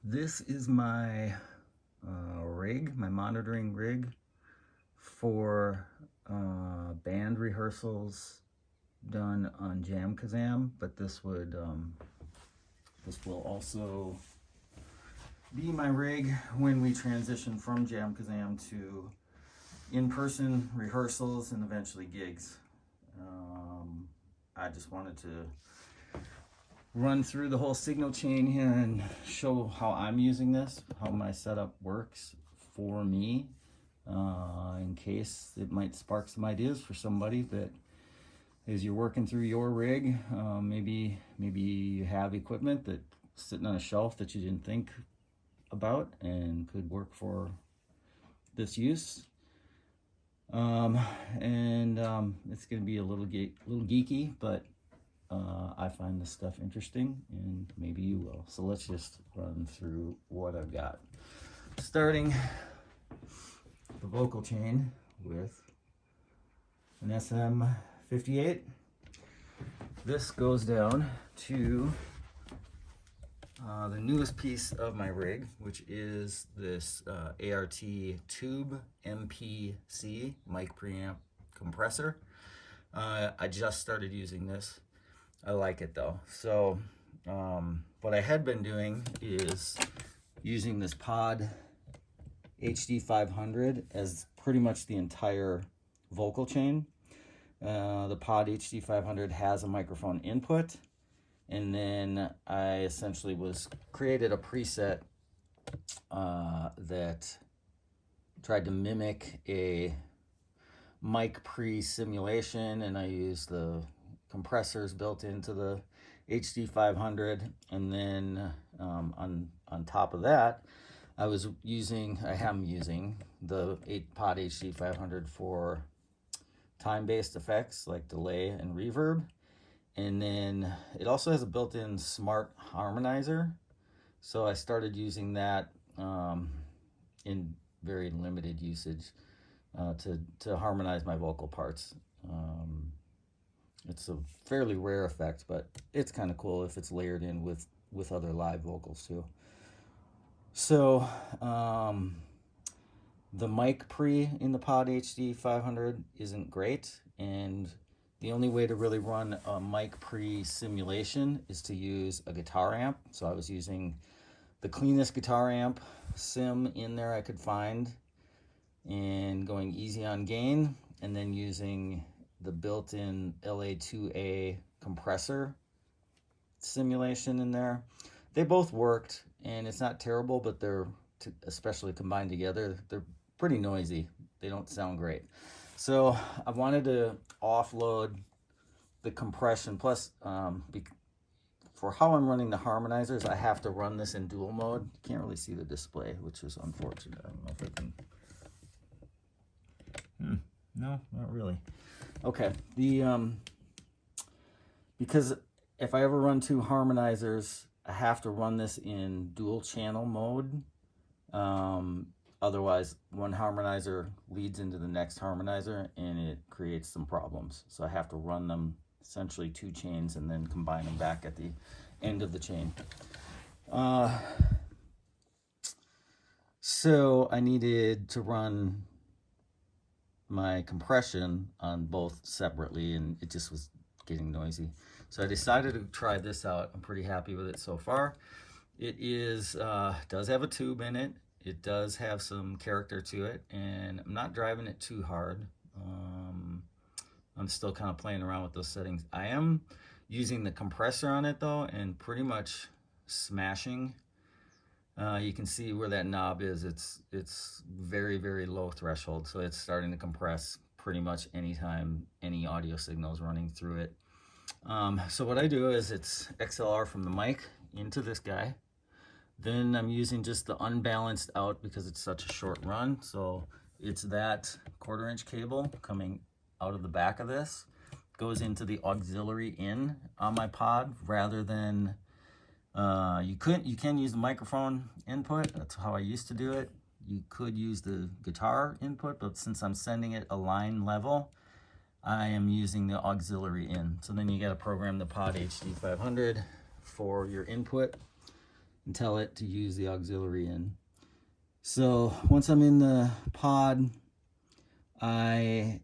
This is my rig, my monitoring rig for band rehearsals done on Jamkazam, but this will also be my rig when we transition from Jamkazam to in-person rehearsals and eventually gigs. I just wanted to run through the whole signal chain here and show how I'm using this, how my setup works for me, in case it might spark some ideas for somebody that as you're working through your rig, maybe you have equipment that's sitting on a shelf that you didn't think about and could work for this use. It's going to be a little geeky, but I find this stuff interesting, and maybe you will. So let's just run through what I've got. Starting the vocal chain with an SM58. This goes down to the newest piece of my rig, which is this ART Tube MPC mic preamp compressor. I just started using this. I like it though. So what I had been doing is using this Pod HD500 as pretty much the entire vocal chain. The Pod HD500 has a microphone input, and then I essentially created a preset that tried to mimic a mic pre-simulation, and I used the compressors built into the HD500, and then on top of that, I am using the Pod HD500 for time-based effects like delay and reverb, and then it also has a built-in smart harmonizer, so I started using that in very limited usage to harmonize my vocal parts. It's a fairly rare effect, but it's kind of cool if it's layered in with other live vocals too. So the mic pre in the Pod HD500 isn't great, and the only way to really run a mic pre simulation is to use a guitar amp. So I was using the cleanest guitar amp sim in there I could find, and going easy on gain, and then using the built-in LA2A compressor simulation in there. They both worked, and it's not terrible, but especially combined together, they're pretty noisy. They don't sound great. So I wanted to offload the compression. Plus, for how I'm running the harmonizers, I have to run this in dual mode. You can't really see the display, which is unfortunate. I don't know if I can... No, not really. Okay, because if I ever run two harmonizers, I have to run this in dual channel mode. Otherwise, one harmonizer leads into the next harmonizer, and it creates some problems. So I have to run them essentially two chains and then combine them back at the end of the chain. So I needed to run my compression on both separately, and it just was getting noisy. So I decided to try this out. I'm pretty happy with it so far. It does have a tube in it. It does have some character to it, and I'm not driving it too hard. I'm still kind of playing around with those settings. I am using the compressor on it though, and pretty much smashing. You can see where that knob is. It's very, very low threshold, so it's starting to compress pretty much anytime any audio signal is running through it. So what I do is it's XLR from the mic into this guy. Then I'm using just the unbalanced out because it's such a short run. So it's that 1/4 inch cable coming out of the back of this, goes into the auxiliary in on my pod, rather than you can use the microphone input. That's how I used to do it. You could use the guitar input, but since I'm sending it a line level, I am using the auxiliary in. So then you got to program the Pod HD500 for your input. and tell it to use the auxiliary in. So once I'm in the pod, I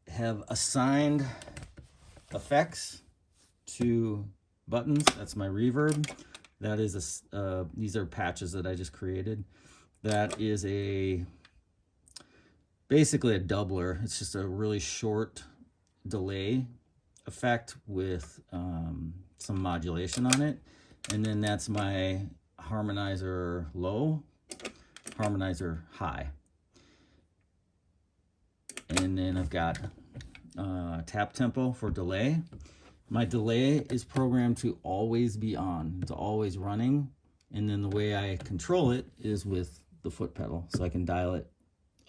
have assigned effects to buttons. That's my reverb. That is these are patches that I just created. That is basically a doubler. It's just a really short delay effect with some modulation on it. And then that's my harmonizer low, harmonizer high. And then I've got tap tempo for delay. My delay is programmed to always be on. It's always running. And then the way I control it is with the foot pedal. So I can dial it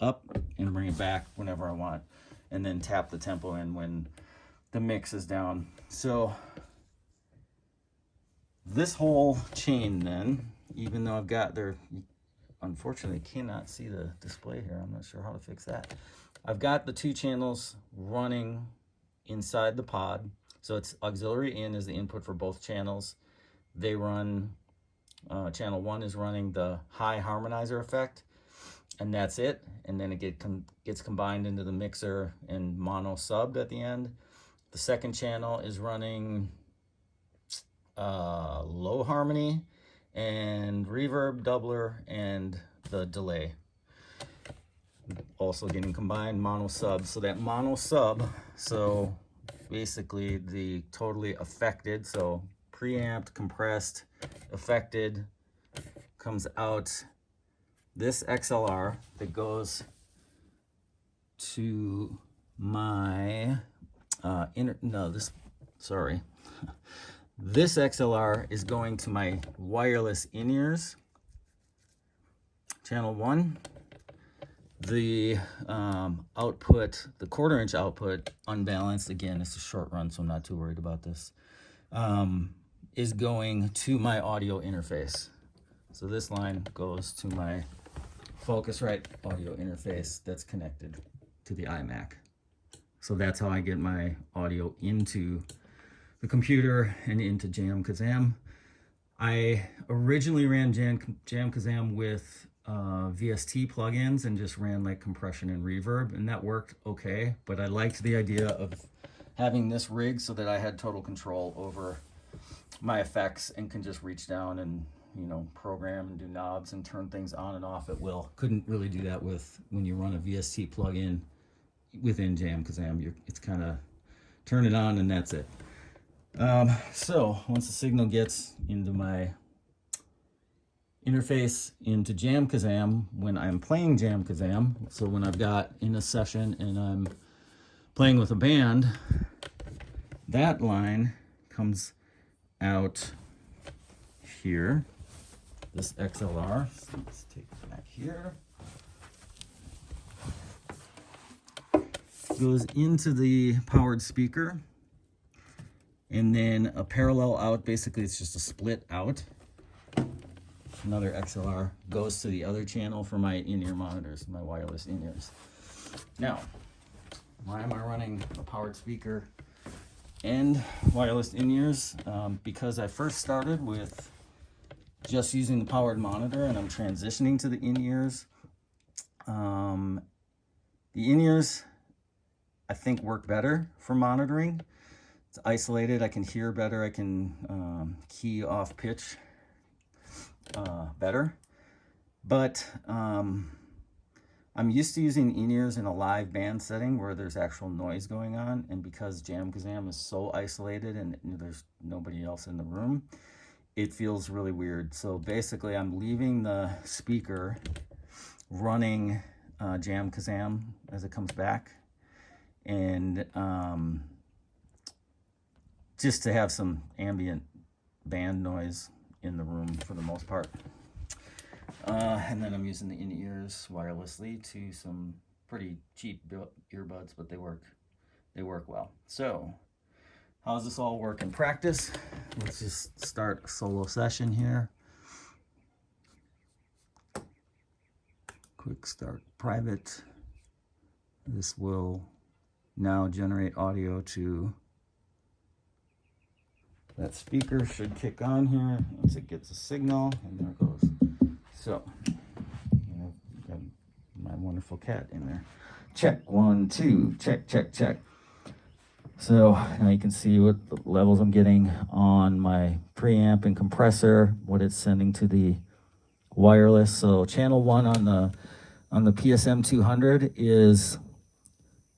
up and bring it back whenever I want. And then tap the tempo in when the mix is down. So this whole chain then, even though I've got there, unfortunately cannot see the display here. I'm not sure how to fix that. I've got the 2 channels running inside the pod. So it's auxiliary in is the input for both channels. They run, channel 1 is running the high harmonizer effect, and that's it. And then it gets combined into the mixer and mono subbed at the end. The second channel is running low harmony and reverb, doubler, and the delay. Also getting combined mono sub. So that mono sub, so basically the totally affected, so preamped, compressed, affected, comes out this XLR that goes to my this XLR is going to my wireless in-ears, channel 1. The output, the 1/4-inch output, unbalanced, again, it's a short run, so I'm not too worried about this, is going to my audio interface. So this line goes to my Focusrite audio interface that's connected to the iMac. So that's how I get my audio into the computer and into Jamkazam. I originally ran Jamkazam with VST plugins and just ran like compression and reverb, and that worked okay, but I liked the idea of having this rig so that I had total control over my effects and can just reach down and, you know, program and do knobs and turn things on and off at will. Couldn't really do that when you run a VST plugin within Jamkazam. It's kind of turn it on and that's it. So once the signal gets into my interface into Jamkazam, when I'm playing Jamkazam, so when I've got in a session and I'm playing with a band, that line comes out here, this XLR. So let's take it back here. Goes into the powered speaker, and then a parallel out, basically it's just a split out. Another XLR goes to the other channel for my in-ear monitors, my wireless in-ears. Now, why am I running a powered speaker and wireless in-ears? Because I first started with just using the powered monitor and I'm transitioning to the in-ears. The in-ears, I think, work better for monitoring. It's isolated, I can hear better, I can key off pitch better. But I'm used to using in-ears in a live band setting where there's actual noise going on, and because Jamkazam is so isolated and there's nobody else in the room, it feels really weird. So basically I'm leaving the speaker running Jamkazam as it comes back, and just to have some ambient band noise in the room for the most part. And then I'm using the in-ears wirelessly to some pretty cheap earbuds, but they work well. So how does this all work in practice? Let's just start a solo session here. Quick start private. This will now generate audio to that speaker should kick on here once it gets a signal, and there it goes. So, got my wonderful cat in there. Check, 1, 2, check, check, check. So now you can see what levels I'm getting on my preamp and compressor, what it's sending to the wireless. So channel 1 on the PSM 200 is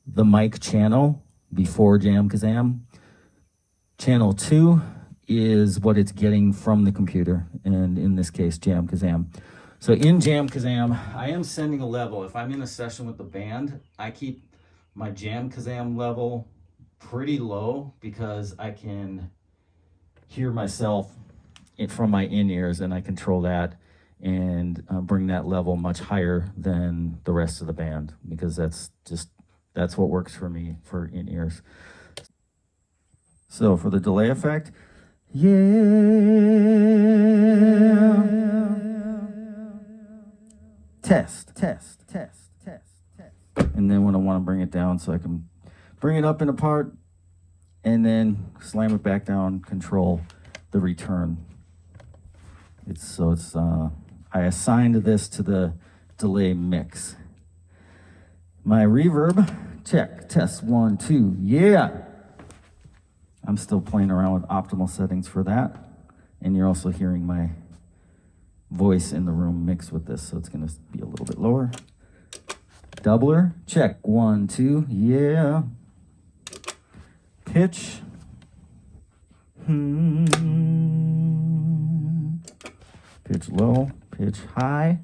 the mic channel before Jamkazam. Channel 2 is what it's getting from the computer, and in this case, Jamkazam. So in Jamkazam, I am sending a level. If I'm in a session with the band, I keep my Jamkazam level pretty low because I can hear myself from my in-ears, and I control that and bring that level much higher than the rest of the band, because that's what works for me for in-ears. So for the delay effect, yeah, test. And then when I want to bring it down, so I can bring it up in a part and then slam it back down, control the return. I assigned this to the delay mix. My reverb, check, test, 1, 2, yeah. I'm still playing around with optimal settings for that. And you're also hearing my voice in the room mixed with this, so it's gonna be a little bit lower. Doubler, check, 1, 2, yeah. Pitch. Pitch low, pitch high.